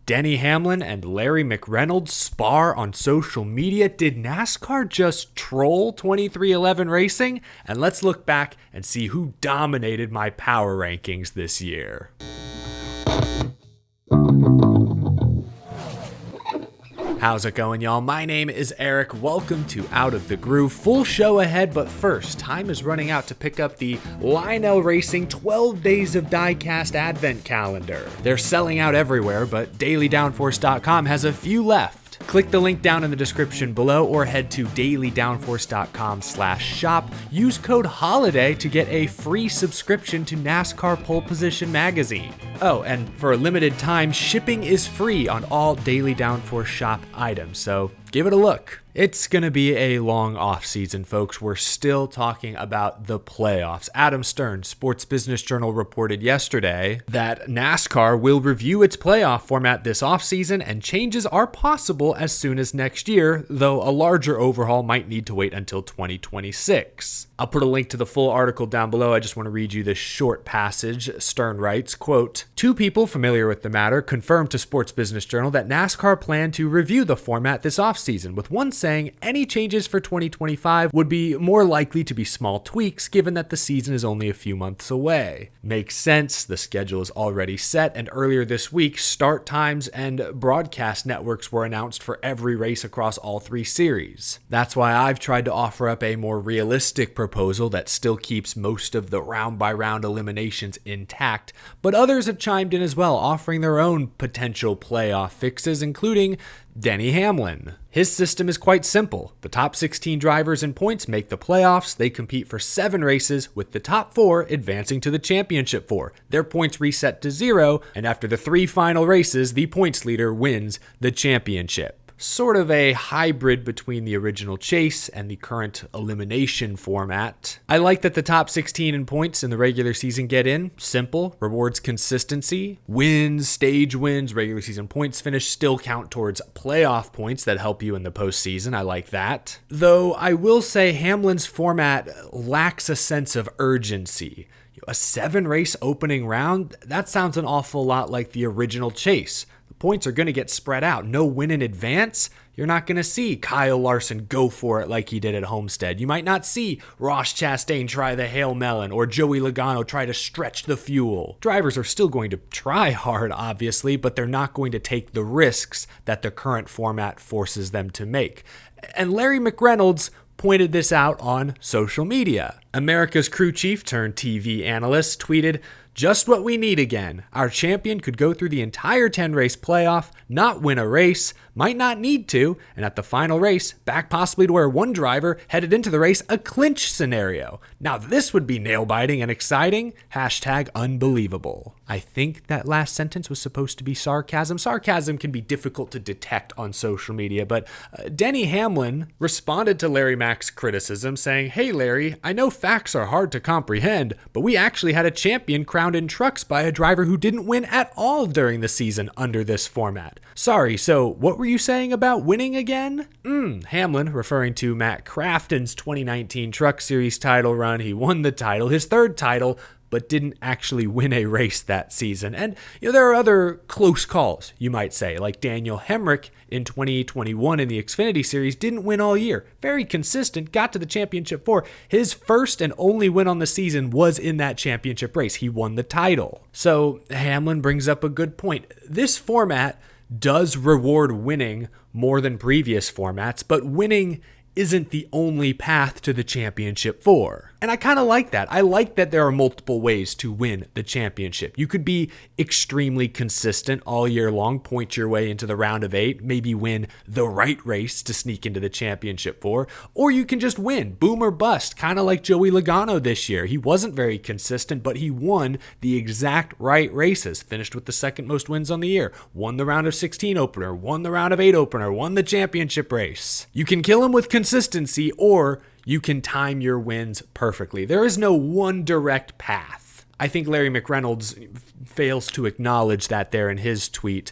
Denny Hamlin and Larry McReynolds spar on social media. Did NASCAR just troll 2311 racing? And let's look back and see who dominated my power rankings this year. How's it going, y'all? My name is Eric. Welcome to Out of the Groove. Full show ahead, but first, time is running out to pick up the Lionel Racing 12 Days of Diecast Advent Calendar. They're selling out everywhere, but dailydownforce.com has a few left. Click the link down in the description below or head to dailydownforce.com/shop. Use code HOLIDAY to get a free subscription to NASCAR Pole Position magazine. Oh, and for a limited time, shipping is free on all Daily Downforce shop items, so give it a look. It's going to be a long off-season, folks. We're still talking about the playoffs. Adam Stern, Sports Business Journal, reported yesterday that NASCAR will review its playoff format this off-season, and changes are possible as soon as next year, though a larger overhaul might need to wait until 2026. I'll put a link to the full article down below. I just want to read you this short passage. Stern writes, quote, "Two people familiar with the matter confirmed to Sports Business Journal that NASCAR planned to review the format this offseason, with one saying any changes for 2025 would be more likely to be small tweaks given that the season is only a few months away. Makes sense, the schedule is already set, and earlier this week, start times and broadcast networks were announced for every race across all three series. That's why I've tried to offer up a more realistic proposal that still keeps most of the round-by-round eliminations intact, but others have chimed in as well, offering their own potential playoff fixes, including Denny Hamlin. His system is quite simple. The top 16 drivers in points make the playoffs. They compete for 7 races, with the top 4 advancing to the championship 4. Their points reset to 0, and after the 3 final races, the points leader wins the championship. Sort of a hybrid between the original chase and the current elimination format. I like that the top 16 in points in the regular season get in. Simple, rewards consistency. Wins, stage wins, regular season points finish still count towards playoff points that help you in the postseason. I like that. Though I will say Hamlin's format lacks a sense of urgency. A 7-race opening round, that sounds an awful lot like the original chase. Points are going to get spread out. No win in advance. You're not going to see Kyle Larson go for it like he did at Homestead. You might not see Ross Chastain try the Hail Melon or Joey Logano try to stretch the fuel. Drivers are still going to try hard, obviously, but they're not going to take the risks that the current format forces them to make. And Larry McReynolds pointed this out on social media. America's crew chief turned TV analyst tweeted, "Just what we need again. Our champion could go through the entire 10-race playoff, not win a race, might not need to, and at the final race, back possibly to where one driver headed into the race, a clinch scenario. Now this would be nail-biting and exciting. #unbelievable. I think that last sentence was supposed to be sarcasm. Sarcasm can be difficult to detect on social media, but Denny Hamlin responded to Larry Mack's criticism saying, "Hey Larry, I know facts are hard to comprehend, but we actually had a champion crowned in trucks by a driver who didn't win at all during the season under this format. Sorry, so what were you saying about winning again?" Hamlin, referring to Matt Crafton's 2019 Truck Series title run. He won the title, his 3rd title, but didn't actually win a race that season. And there are other close calls, you might say, like Daniel Hemrick in 2021 in the Xfinity Series didn't win all year. Very consistent, got to the championship 4. His first and only win on the season was in that championship race. He won the title. So Hamlin brings up a good point. This format does reward winning more than previous formats, but winning isn't the only path to the championship 4. And I kind of like that. I like that there are multiple ways to win the championship. You could be extremely consistent all year long, point your way into the round of 8, maybe win the right race to sneak into the championship 4, or you can just win, boom or bust, kind of like Joey Logano this year. He wasn't very consistent, but he won the exact right races, finished with the 2nd most wins on the year, won the round of 16 opener, won the round of 8 opener, won the championship race. You can kill him with consistency, or you can time your wins perfectly. There is no one direct path. I think Larry McReynolds fails to acknowledge that there in his tweet.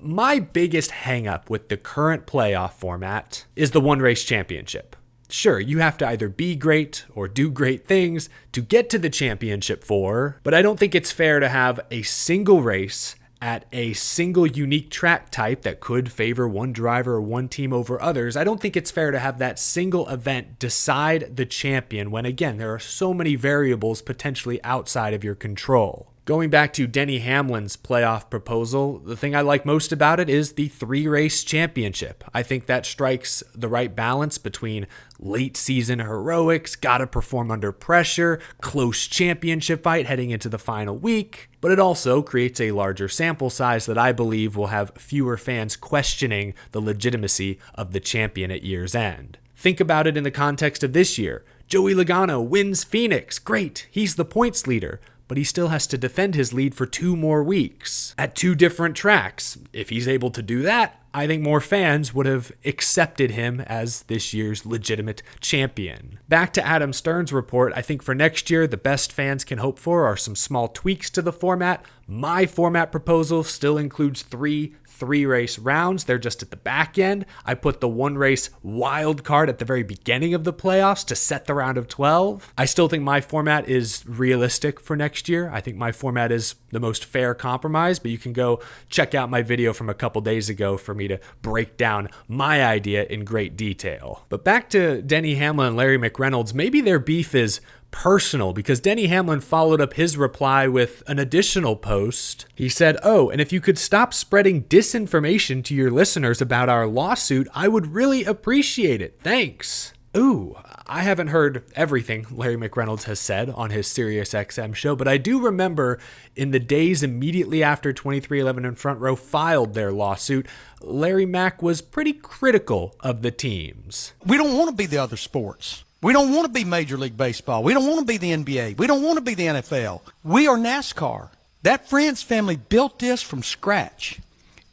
My biggest hang-up with the current playoff format is the one-race championship. Sure, you have to either be great or do great things to get to the championship 4, but I don't think it's fair to have a single race at a single unique track type that could favor one driver or one team over others, I don't think it's fair to have that single event decide the champion when, again, there are so many variables potentially outside of your control. Going back to Denny Hamlin's playoff proposal, the thing I like most about it is the 3-race championship. I think that strikes the right balance between late season heroics, gotta perform under pressure, close championship fight heading into the final week, but it also creates a larger sample size that I believe will have fewer fans questioning the legitimacy of the champion at year's end. Think about it in the context of this year. Joey Logano wins Phoenix. Great, he's the points leader. But he still has to defend his lead for 2 more weeks at 2 different tracks. If he's able to do that, I think more fans would have accepted him as this year's legitimate champion. Back to Adam Stern's report, I think for next year, the best fans can hope for are some small tweaks to the format. My format proposal still includes 3-race rounds. They're just at the back end. I put the 1-race wild card at the very beginning of the playoffs to set the round of 12. I still think my format is realistic for next year. I think my format is the most fair compromise, but you can go check out my video from a couple days ago for me to break down my idea in great detail. But back to Denny Hamlin and Larry McReynolds, maybe their beef is personal, because Denny Hamlin followed up his reply with an additional post. He said, "Oh, and if you could stop spreading disinformation to your listeners about our lawsuit, I would really appreciate it. Thanks." Ooh, I haven't heard everything Larry McReynolds has said on his SiriusXM show, but I do remember in the days immediately after 23XI and Front Row filed their lawsuit, Larry Mack was pretty critical of the teams. We don't want to be the other sports. We don't want to be Major League Baseball. We don't want to be the NBA. We don't want to be the NFL. We are NASCAR. That Friends family built this from scratch.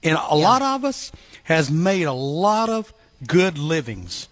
And a lot of us has made a lot of good livings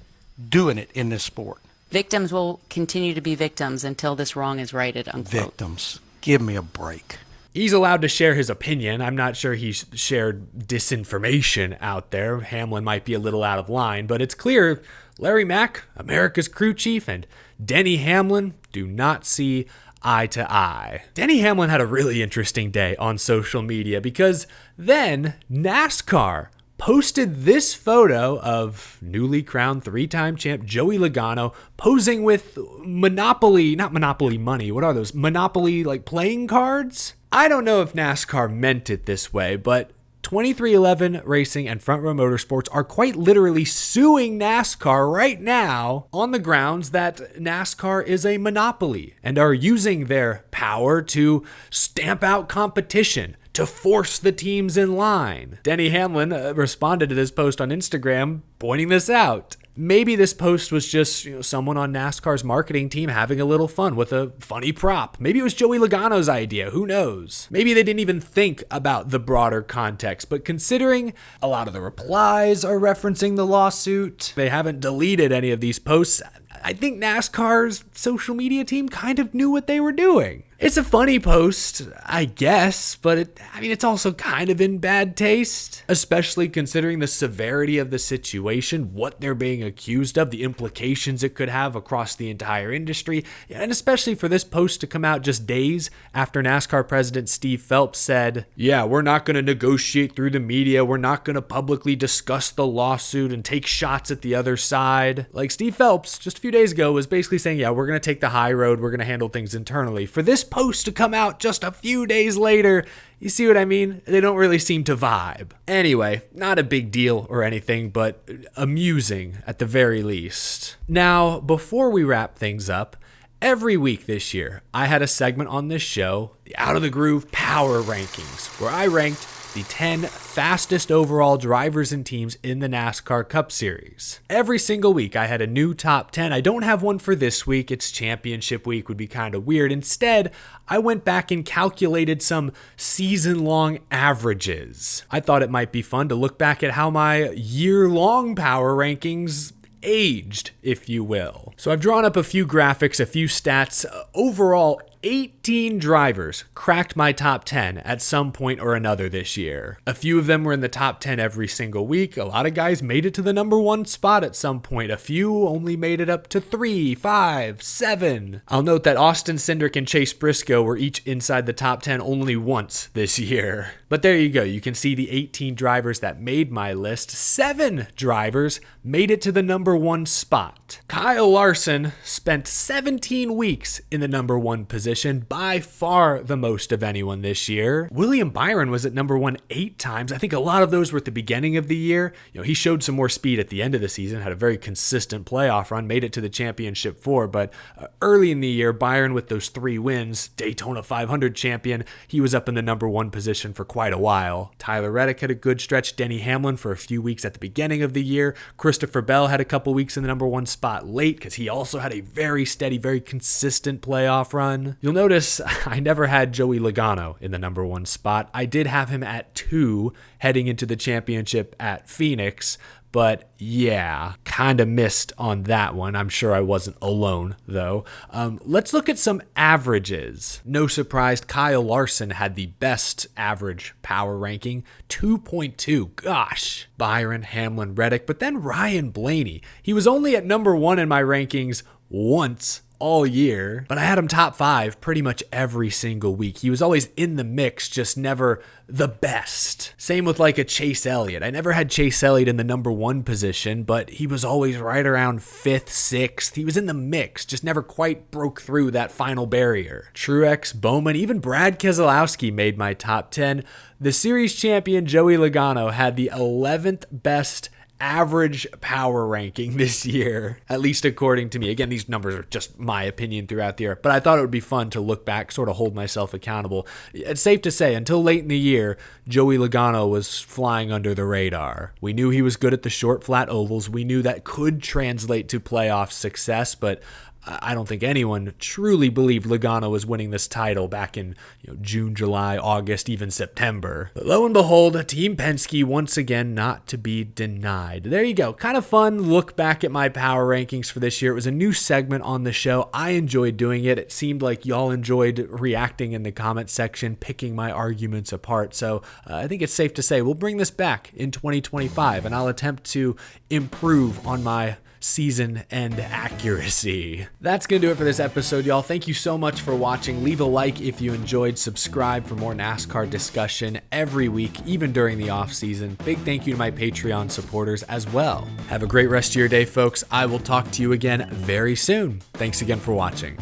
doing it in this sport. Victims will continue to be victims until this wrong is righted, unquote. Victims. Give me a break. He's allowed to share his opinion. I'm not sure he's shared disinformation out there. Hamlin might be a little out of line, but it's clear Larry Mack, America's crew chief, and Denny Hamlin do not see eye to eye. Denny Hamlin had a really interesting day on social media because then NASCAR posted this photo of newly crowned 3-time champ Joey Logano posing with Monopoly, not Monopoly money, what are those? Monopoly like playing cards? I don't know if NASCAR meant it this way, but 23XI Racing and Front Row Motorsports are quite literally suing NASCAR right now on the grounds that NASCAR is a monopoly and are using their power to stamp out competition, to force the teams in line. Denny Hamlin responded to this post on Instagram pointing this out. Maybe this post was just someone on NASCAR's marketing team having a little fun with a funny prop. Maybe it was Joey Logano's idea. Who knows? Maybe they didn't even think about the broader context. But considering a lot of the replies are referencing the lawsuit, they haven't deleted any of these posts, I think NASCAR's social media team kind of knew what they were doing. It's a funny post, I guess, but it's also kind of in bad taste, especially considering the severity of the situation, what they're being accused of, the implications it could have across the entire industry, and especially for this post to come out just days after NASCAR President Steve Phelps said, "Yeah, we're not going to negotiate through the media, we're not going to publicly discuss the lawsuit and take shots at the other side." Like Steve Phelps, just a few days ago, was basically saying, yeah, we're going to take the high road, we're going to handle things internally. For this post to come out just a few days later, you see what I mean? They don't really seem to vibe. Anyway, not a big deal or anything, but amusing at the very least. Now, before we wrap things up, every week this year, I had a segment on this show, the Out of the Groove Power Rankings, where I ranked the 10 fastest overall drivers and teams in the NASCAR Cup Series. Every single week, I had a new top 10. I don't have one for this week. It's championship week, would be kind of weird. Instead, I went back and calculated some season-long averages. I thought it might be fun to look back at how my year-long power rankings aged, if you will. So I've drawn up a few graphics, a few stats. Overall, 18 drivers cracked my top 10 at some point or another this year. A few of them were in the top 10 every single week. A lot of guys made it to the number 1 spot at some point. A few only made it up to 3, 5, 7. I'll note that Austin Cindric and Chase Briscoe were each inside the top 10 only once this year. But there you go. You can see the 18 drivers that made my list. 7 drivers made it to the number 1 spot. Kyle Larson spent 17 weeks in the number 1 position, by far the most of anyone this year. William Byron was at number 1 8 times. I think a lot of those were at the beginning of the year. He showed some more speed at the end of the season, had a very consistent playoff run, made it to the championship 4, but early in the year, Byron with those 3 wins, Daytona 500 champion, he was up in the number 1 position for quite a while. Tyler Reddick had a good stretch. Denny Hamlin for a few weeks at the beginning of the year. Christopher Bell had a couple weeks in the number 1 spot late because he also had a very steady, very consistent playoff run. You'll notice I never had Joey Logano in the number 1 spot. I did have him at 2 heading into the championship at Phoenix, but yeah, kind of missed on that one. I'm sure I wasn't alone, though. Let's look at some averages. No surprise, Kyle Larson had the best average power ranking, 2.2. Gosh. Byron, Hamlin, Reddick, but then Ryan Blaney. He was only at number 1 in my rankings once all year, but I had him top 5 pretty much every single week. He was always in the mix, just never the best. Same with like a Chase Elliott. I never had Chase Elliott in the number 1 position, but he was always right around 5th, 6th. He was in the mix, just never quite broke through that final barrier. Truex, Bowman, even Brad Keselowski made my top 10. The series champion Joey Logano had the 11th best average power ranking this year, at least according to me. Again, these numbers are just my opinion throughout the year, but I thought it would be fun to look back, sort of hold myself accountable. It's safe to say, until late in the year, Joey Logano was flying under the radar. We knew he was good at the short, flat ovals. We knew that could translate to playoff success, but I don't think anyone truly believed Logano was winning this title back in June, July, August, even September. But lo and behold, Team Penske once again not to be denied. There you go. Kind of fun look back at my power rankings for this year. It was a new segment on the show. I enjoyed doing it. It seemed like y'all enjoyed reacting in the comment section, picking my arguments apart. So I think it's safe to say we'll bring this back in 2025, and I'll attempt to improve on my season end accuracy. That's gonna do it for this episode, y'all. Thank you so much for watching. Leave a like if you enjoyed. Subscribe for more NASCAR discussion every week, even during the off season. Big thank you to my Patreon supporters as well. Have a great rest of your day, folks. I will talk to you again very soon. Thanks again for watching.